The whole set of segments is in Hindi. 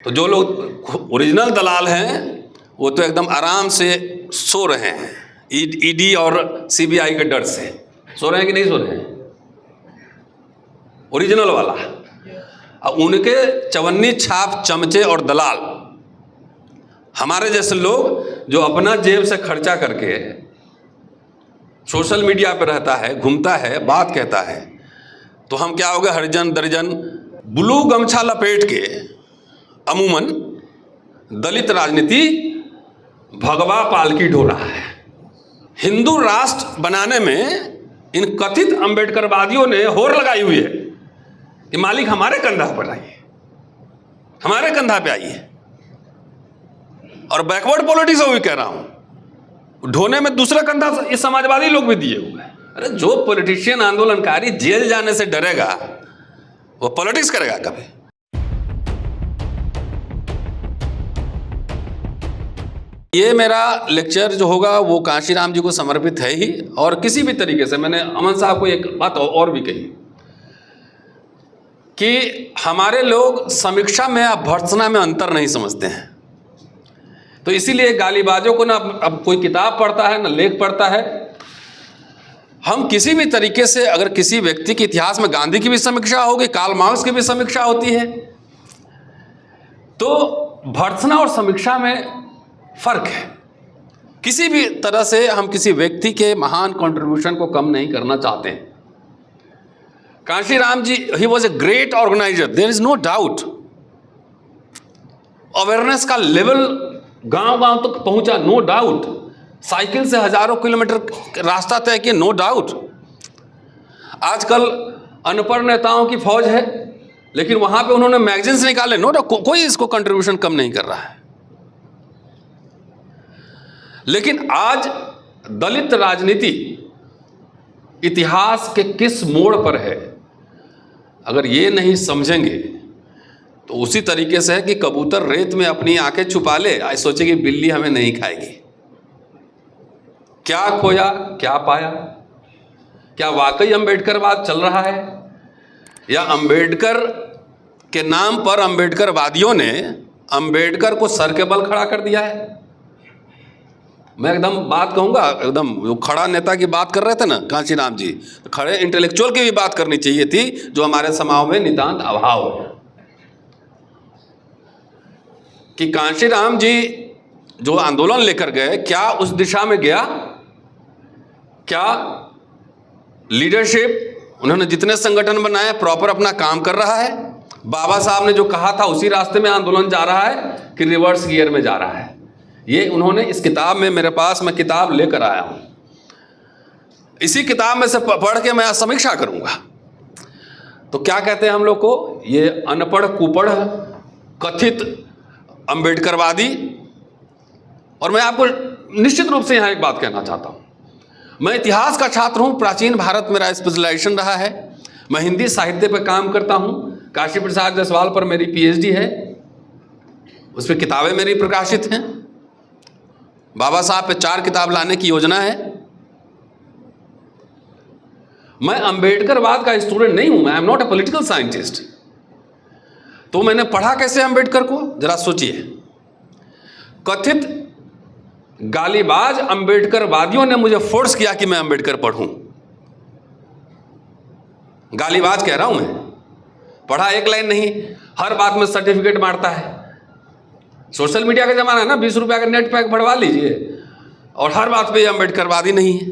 तो जो लोग ओरिजिनल दलाल हैं वो तो एकदम आराम से सो रहे हैं, ईडी और सीबीआई के डर से सो रहे हैं कि नहीं सो रहे हैं? ओरिजिनल वाला। अब उनके चवन्नी छाप चमचे और दलाल हमारे जैसे लोग जो अपना जेब से खर्चा करके सोशल मीडिया पर रहता है, घूमता है, बात कहता है, तो हम क्या हो गए, हरिजन दर्जन ब्लू गमछा लपेट के अमूमन दलित राजनीति भगवा पालकी ढो रहा है। हिंदू राष्ट्र बनाने में इन कथित अंबेडकरवादियों ने होड़ लगाई हुई है कि मालिक हमारे कंधा पर आइए, हमारे कंधा पे आइए। और बैकवर्ड पॉलिटिक्स वो भी कह रहा हूं, ढोने में दूसरा कंधा ये समाजवादी लोग भी दिए हुए हैं। अरे जो पॉलिटिशियन आंदोलनकारी जेल जाने से डरेगा वो पॉलिटिक्स करेगा कभी? ये मेरा लेक्चर जो होगा वो कांशीराम जी को समर्पित है ही, और किसी भी तरीके से मैंने अमन साहब को एक बात और भी कही कि हमारे लोग समीक्षा में या भर्त्सना में अंतर नहीं समझते हैं। तो इसीलिए गालीबाजों को ना अब कोई किताब पढ़ता है ना लेख पढ़ता है। हम किसी भी तरीके से अगर किसी व्यक्ति के इतिहास में गांधी की भी समीक्षा होगी, कार्ल मार्क्स की भी समीक्षा होती है, तो भर्त्सना और समीक्षा में फर्क है। किसी भी तरह से हम किसी व्यक्ति के महान कंट्रीब्यूशन को कम नहीं करना चाहते हैं। Kanshiram ji, he was a great organiser, there is no doubt. Awareness का लेवल गांव गांव तक पहुंचा, नो डाउट। साइकिल से हजारों किलोमीटर रास्ता तय किया, नो डाउट। आजकल अनपढ़ नेताओं की फौज है, लेकिन वहां पे उन्होंने मैगजीन्स निकाले, नो डाउट, कोई इसको कंट्रीब्यूशन कम नहीं कर रहा है। लेकिन आज दलित राजनीति इतिहास के किस मोड़ पर है, अगर ये नहीं समझेंगे तो उसी तरीके से है कि कबूतर रेत में अपनी आंखें छुपा ले, आज सोचे कि बिल्ली हमें नहीं खाएगी। क्या खोया क्या पाया? क्या वाकई अंबेडकरवाद चल रहा है, या अंबेडकर के नाम पर अंबेडकरवादियों ने अंबेडकर को सर के बल खड़ा कर दिया है? मैं एकदम बात कहूँगा, एकदम जो खड़ा नेता की बात कर रहे थे ना कांशीराम जी, खड़े इंटेलेक्चुअल की भी बात करनी चाहिए थी, जो हमारे समाज में नितांत अभाव है। कि कांशीराम जी जो आंदोलन लेकर गए, क्या उस दिशा में गया? क्या लीडरशिप, उन्होंने जितने संगठन बनाए प्रॉपर अपना काम कर रहा है? बाबा साहब ने जो कहा था उसी रास्ते में आंदोलन जा रहा है कि रिवर्स गियर में जा रहा है? ये उन्होंने इस किताब में, मेरे पास मैं किताब लेकर आया हूं, इसी किताब में से पढ़ के मैं समीक्षा करूंगा। तो क्या कहते हैं हम लोग को, ये अनपढ़ कुपढ़ कथित अंबेडकरवादी। और मैं आपको निश्चित रूप से यहां एक बात कहना चाहता हूं, मैं इतिहास का छात्र हूं, प्राचीन भारत मेरा स्पेशलाइजेशन रहा है, मैं हिंदी साहित्य पर काम करता हूं, काशी प्रसाद जायसवाल पर मेरी पीएचडी है, उस पर किताबें मेरी प्रकाशित हैं, बाबा साहब पे 4 किताब लाने की योजना है। मैं अंबेडकरवाद का स्टूडेंट नहीं हूं, I am not a political scientist. तो मैंने पढ़ा कैसे अंबेडकर को, जरा सोचिए। कथित गालीबाज अंबेडकरवादियों ने मुझे फोर्स किया कि मैं अंबेडकर पढ़ूं। गालीबाज कह रहा हूं मैं, पढ़ा एक लाइन नहीं, हर बात में सर्टिफिकेट मारता है। सोशल मीडिया का जमाना है ना, 20 रुपया का नेट पैक बढ़वा लीजिए और हर बात पे अंबेडकरवादी नहीं है।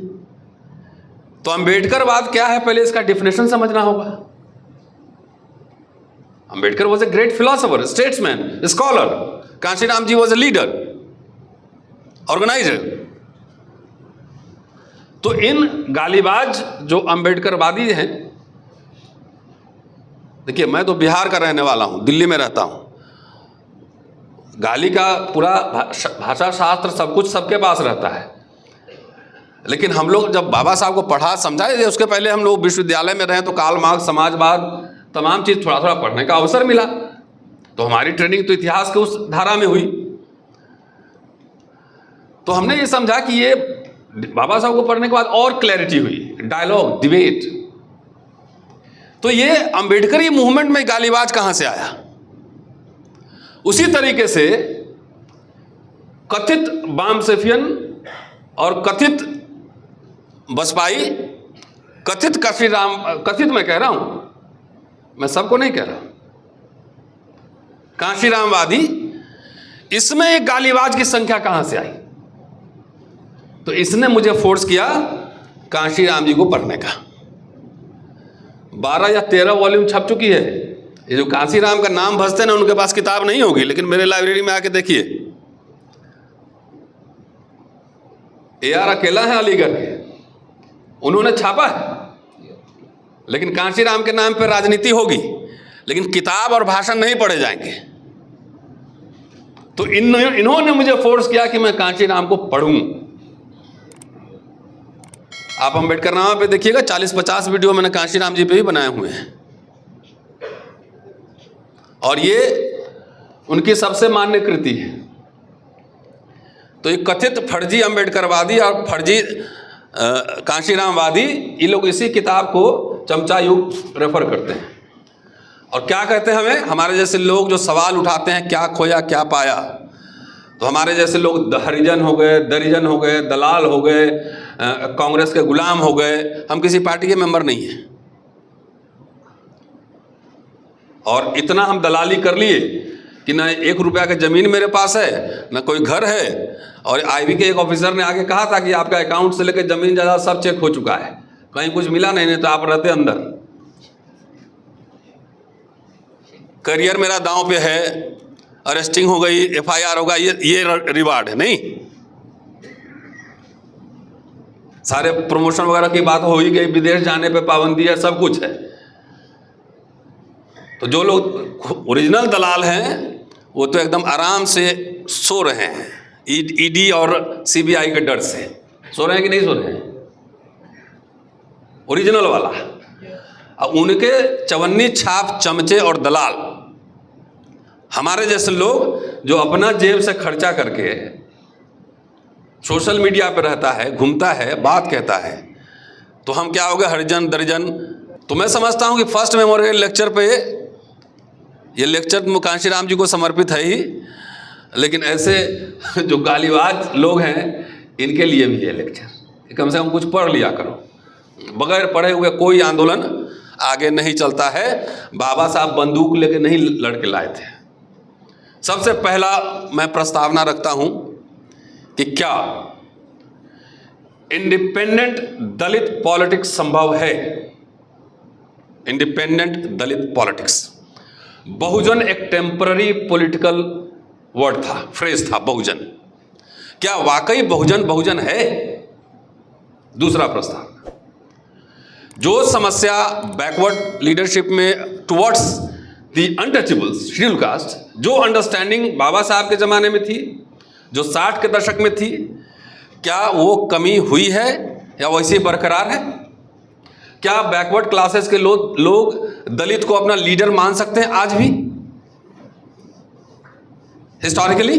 तो अंबेडकरवाद क्या है, पहले इसका डिफिनेशन समझना होगा। Ambedkar was a great philosopher, statesman, scholar. Kanshiram ji was a leader, organizer. तो इन गालीबाज जो अंबेडकरवादी हैं, देखिए मैं तो बिहार का रहने वाला हूं, दिल्ली में रहता हूं, गाली का पूरा भाषा शास्त्र सब कुछ सबके पास रहता है। लेकिन हम लोग जब बाबा साहब को पढ़ा समझा, उसके पहले हम लोग विश्वविद्यालय में रहे तो कार्ल मार्क्स, समाजवाद, तमाम चीज़ थोड़ा थोड़ा पढ़ने का अवसर मिला। तो हमारी ट्रेनिंग तो इतिहास के उस धारा में हुई। तो हमने ये समझा कि ये बाबा साहब को पढ़ने के बाद और क्लैरिटी हुई, डायलॉग, डिबेट। तो ये अंबेडकरी मूवमेंट में गालीबाज कहाँ से आया? उसी तरीके से कथित वामसेफियन और कथित बसपाई, कथित काशीराम, कथित मैं कह रहा हूं, मैं सबको नहीं कह रहा, काशीरामवादी, इसमें एक गालीबाज की संख्या कहां से आई? तो इसने मुझे फोर्स किया काशीराम जी को पढ़ने का। 12 या 13 वॉल्यूम छप चुकी है। ये जो काशीराम का नाम भजते ना, उनके पास किताब नहीं होगी, लेकिन मेरे लाइब्रेरी में आके देखिए, AR अकेला है अलीगढ़ के, उन्होंने छापा है। लेकिन काशीराम के नाम पर राजनीति होगी, लेकिन किताब और भाषण नहीं पढ़े जाएंगे। तो इन्होंने मुझे फोर्स किया कि मैं काशीराम को पढ़ूं। आप अम्बेडकर नामा पे देखिएगा, 40-50 वीडियो मैंने काशीराम जी पे ही बनाए हुए हैं, और ये उनकी सबसे मान्य कृति है। तो ये कथित फर्जी अम्बेडकरवादी और फर्जी काशीरामवादी, ये लोग इसी किताब को चमचा युग रेफर करते हैं। और क्या कहते हैं हमें, हमारे जैसे लोग जो सवाल उठाते हैं, क्या खोया क्या पाया, तो हमारे जैसे लोग हरिजन हो गए, दरिजन हो गए, दलाल हो गए, कांग्रेस के गुलाम हो गए। हम किसी पार्टी के मेंबर नहीं हैं, और इतना हम दलाली कर लिए कि ना 1 रुपया की ज़मीन मेरे पास है, ना कोई घर है। और IB के एक ऑफिसर ने आगे कहा था कि आपका अकाउंट से लेकर ज़मीन जायदाद सब चेक हो चुका है, कहीं कुछ मिला नहीं तो आप रहते अंदर। करियर मेरा दांव पे है, अरेस्टिंग हो गई, FIR होगा, ये रिवार्ड है नहीं। सारे प्रमोशन वगैरह की बात हो ही गई, विदेश जाने पे पाबंदी है, सब कुछ है। तो जो लोग ओरिजिनल दलाल हैं वो तो एकदम आराम से सो रहे हैं, ED और CBI के डर से सो रहे हैं कि नहीं सो रहे हैं, ओरिजिनल वाला। अब उनके चवन्नी छाप चमचे और दलाल, हमारे जैसे लोग जो अपना जेब से खर्चा करके सोशल मीडिया पर रहता है, घूमता है, बात कहता है, तो हम क्या हो गए, हरिजन दरिजन। तो मैं समझता हूं कि फर्स्ट मेमोरियल लेक्चर पे ये लेक्चर काशीराम जी को समर्पित है ही, लेकिन ऐसे जो गालीबाज लोग हैं इनके लिए भी ये लेक्चर। कम से कम कुछ पढ़ लिया करो। बगैर पढ़े हुए कोई आंदोलन आगे नहीं चलता है। बाबा साहब बंदूक लेके नहीं लड़के लाए थे। सबसे पहला मैं प्रस्तावना रखता हूं कि क्या इंडिपेंडेंट दलित पॉलिटिक्स संभव है? इंडिपेंडेंट दलित पॉलिटिक्स, बहुजन एक टेम्पररी पॉलिटिकल वर्ड था, फ्रेज था बहुजन। क्या वाकई बहुजन बहुजन है? दूसरा प्रस्ताव, जो समस्या बैकवर्ड लीडरशिप में towards the untouchables schedule caste, जो अंडरस्टैंडिंग बाबा साहब के ज़माने में थी, जो 60 के दशक में थी, क्या वो कमी हुई है या वैसे ही बरकरार है? क्या बैकवर्ड क्लासेस के लोग दलित को अपना लीडर मान सकते हैं आज भी हिस्टोरिकली?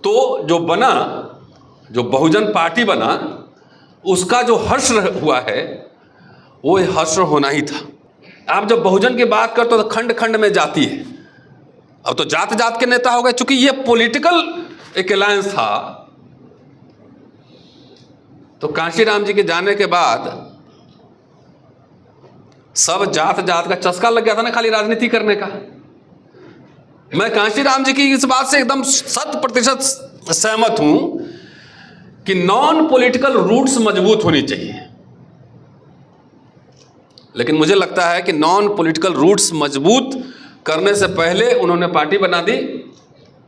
तो जो बना, जो बहुजन पार्टी बना, उसका जो हश्र हुआ है वो हश्र होना ही था। आप जब बहुजन की बात करते हो तो खंड खंड में जाती है। अब तो जात जात के नेता हो गए, चूंकि ये पॉलिटिकल एक अलायंस था। तो काशीराम जी के जाने के बाद सब जात जात का चस्का लग गया था ना, खाली राजनीति करने का। मैं काशीराम जी की इस बात से एकदम 100% सहमत हूं कि नॉन पॉलिटिकल रूट्स मजबूत होनी चाहिए। लेकिन मुझे लगता है कि नॉन पॉलिटिकल रूट्स मजबूत करने से पहले उन्होंने पार्टी बना दी,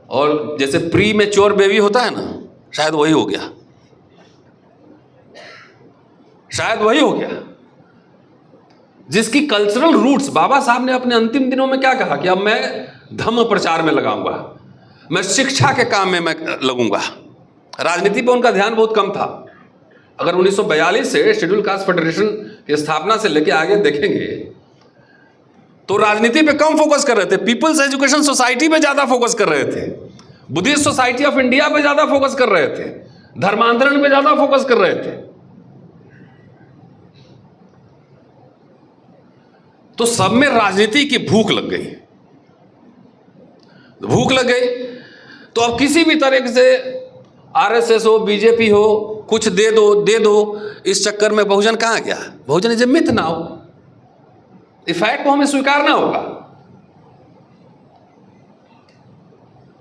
और जैसे प्री मैच्योर बेबी होता है ना, शायद वही हो गया, शायद वही हो गया। जिसकी कल्चरल रूट्स, बाबा साहब ने अपने अंतिम दिनों में क्या कहा कि अब मैं धम्म प्रचार में लगाऊंगा, मैं शिक्षा के काम में मैं लगूंगा। राजनीति पर उनका ध्यान बहुत कम था। अगर 1942 से शेड्यूल कास्ट फेडरेशन की स्थापना से लेकर आगे देखेंगे तो राजनीति पे कम फोकस कर रहे थे, पीपल्स एजुकेशन सोसाइटी पे ज्यादा फोकस कर रहे थे, बुद्धिस्ट सोसाइटी ऑफ इंडिया पे ज्यादा फोकस कर रहे थे, धर्मांतरण पे ज्यादा फोकस कर रहे थे। तो सब में राजनीति की भूख लग गई। भूख लग गई। तो अब किसी भी तरह से आरएसएस हो, बीजेपी हो, कुछ दे दो, इस चक्कर में बहुजन कहाँ गया? बहुजन इज ए मिथ नाउ। इस फैक्ट को हमें स्वीकारना होगा।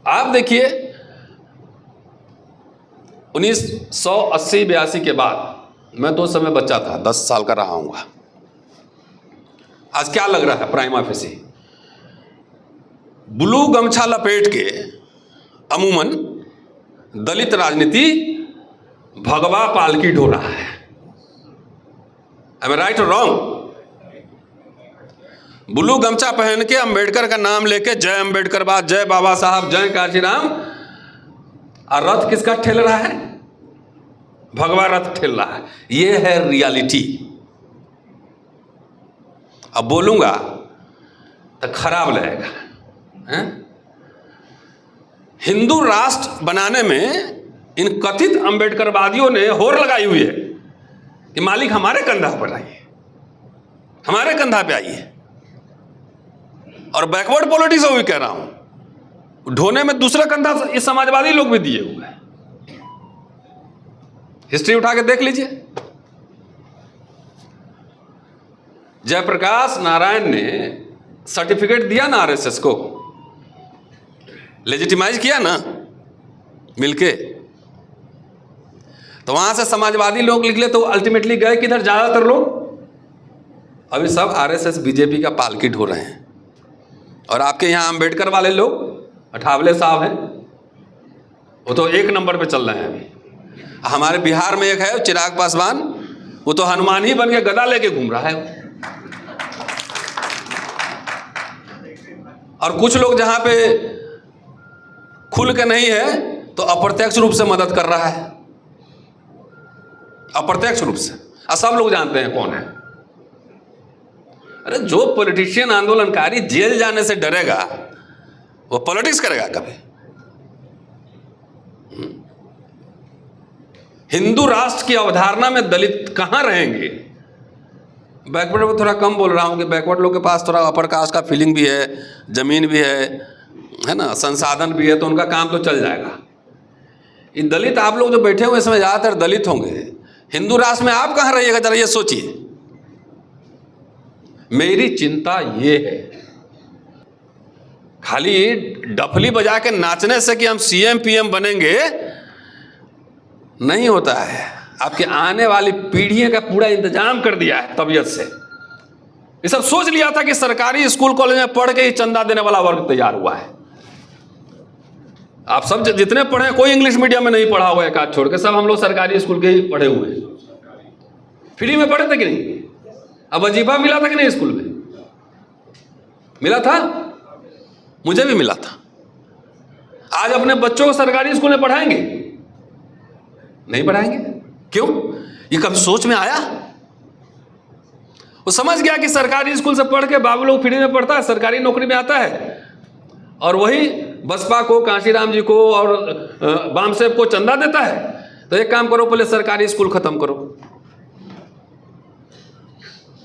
आप देखिए 1980-82 के बाद, मैं तो उस समय बच्चा था, 10 साल का रहा हूँगा। आज क्या लग रहा है प्राइमा फेसी? ब्लू गमछा लपेट के अमूमन दलित राजनीति भगवा पालकी ढो रहा है। Am I right or wrong? Blue गमछा पहन के अंबेडकर का नाम लेके जय अंबेडकरवाद, जय बाबा साहब, जय काशीराम, और रथ किसका ठेल रहा है? भगवा रथ ठेल रहा है। ये है रियलिटी। अब बोलूंगा तो खराब लगेगा, हैं? हिंदू राष्ट्र बनाने में इन कथित अंबेडकरवादियों ने होड़ लगाई हुई है कि मालिक हमारे कंधा पर आइए, हमारे कंधा पे आइए। और बैकवर्ड पॉलिटिक्स भी कह रहा हूं, ढोने में दूसरा कंधा इस समाजवादी लोग भी दिए हुए हैं। हिस्ट्री उठा के देख लीजिए। जयप्रकाश नारायण ने सर्टिफिकेट दिया ना आरएसएस को, लेजिटिमाइज किया ना मिलके, तो वहां से समाजवादी लोग निकले तो अल्टीमेटली गए किधर? ज्यादातर लोग अभी सब आरएसएस बीजेपी का पालकी ढो रहे हैं। और आपके यहाँ अम्बेडकर वाले लोग, अठावले साहब हैं, वो तो 1 नंबर पे चल रहे हैं अभी। हमारे बिहार में एक है चिराग पासवान, वो तो हनुमान ही बन के गदा लेके घूम रहा है। और कुछ लोग जहां पे खुल के नहीं है तो अप्रत्यक्ष रूप से मदद कर रहा है, अप्रत्यक्ष रूप से। और सब लोग जानते हैं कौन है। अरे जो पॉलिटिशियन आंदोलनकारी जेल जाने से डरेगा वो पॉलिटिक्स करेगा कभी? हिंदू राष्ट्र की अवधारणा में दलित कहां रहेंगे? बैकवर्ड को थोड़ा कम बोल रहा हूं कि बैकवर्ड लोग के पास थोड़ा अपर कास्ट का फीलिंग भी है, जमीन भी है ना, संसाधन भी है, तो उनका काम तो चल जाएगा। ये दलित आप लोग जो बैठे हुए इसमें ज़्यादातर दलित होंगे। हिंदू राष्ट्र में आप कहाँ रहिएगा? जरा ये सोचिए। मेरी चिंता ये है, खाली डफली बजा के नाचने से कि हम सीएम पीएम बनेंगे नहीं होता है। आपके आने वाली पीढ़ियों का पूरा इंतजाम कर दिया है तबीयत से। ये सब सोच लिया था कि सरकारी स्कूल कॉलेज में पढ़ के ही चंदा देने वाला वर्ग तैयार हुआ है। आप सब जितने पढ़े, कोई इंग्लिश मीडियम में नहीं पढ़ा हुआ है, एक आध छोड़ के, सब हम लोग सरकारी स्कूल के ही पढ़े हुए हैं। फ्री में पढ़े थे कि नहीं? अब वजीफा मिला था कि नहीं? स्कूल में मिला था, मुझे भी मिला था। आज अपने बच्चों को सरकारी स्कूल में पढ़ाएंगे? नहीं पढ़ाएंगे। क्यों? ये कभी सोच में आया? वो समझ गया कि सरकारी स्कूल से पढ़ के बाबू लोग फ्री में पढ़ता है, सरकारी नौकरी में आता है, और वही बसपा को, काशीराम जी को और बामसेब को चंदा देता है। तो एक काम करो, पहले सरकारी स्कूल खत्म करो।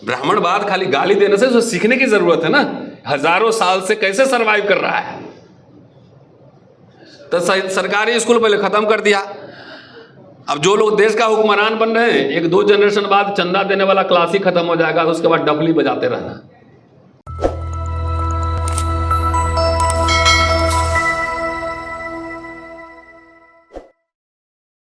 ब्राह्मणवाद खाली गाली देने से जो सीखने की जरूरत है ना, हजारों साल से कैसे सरवाइव कर रहा है। तो सरकारी स्कूल पहले खत्म कर दिया। अब जो लोग देश का हुक्मरान बन रहे हैं, 1-2 जनरेशन बाद चंदा देने वाला क्लास ही खत्म हो जाएगा, तो उसके बाद डफली बजाते रहना।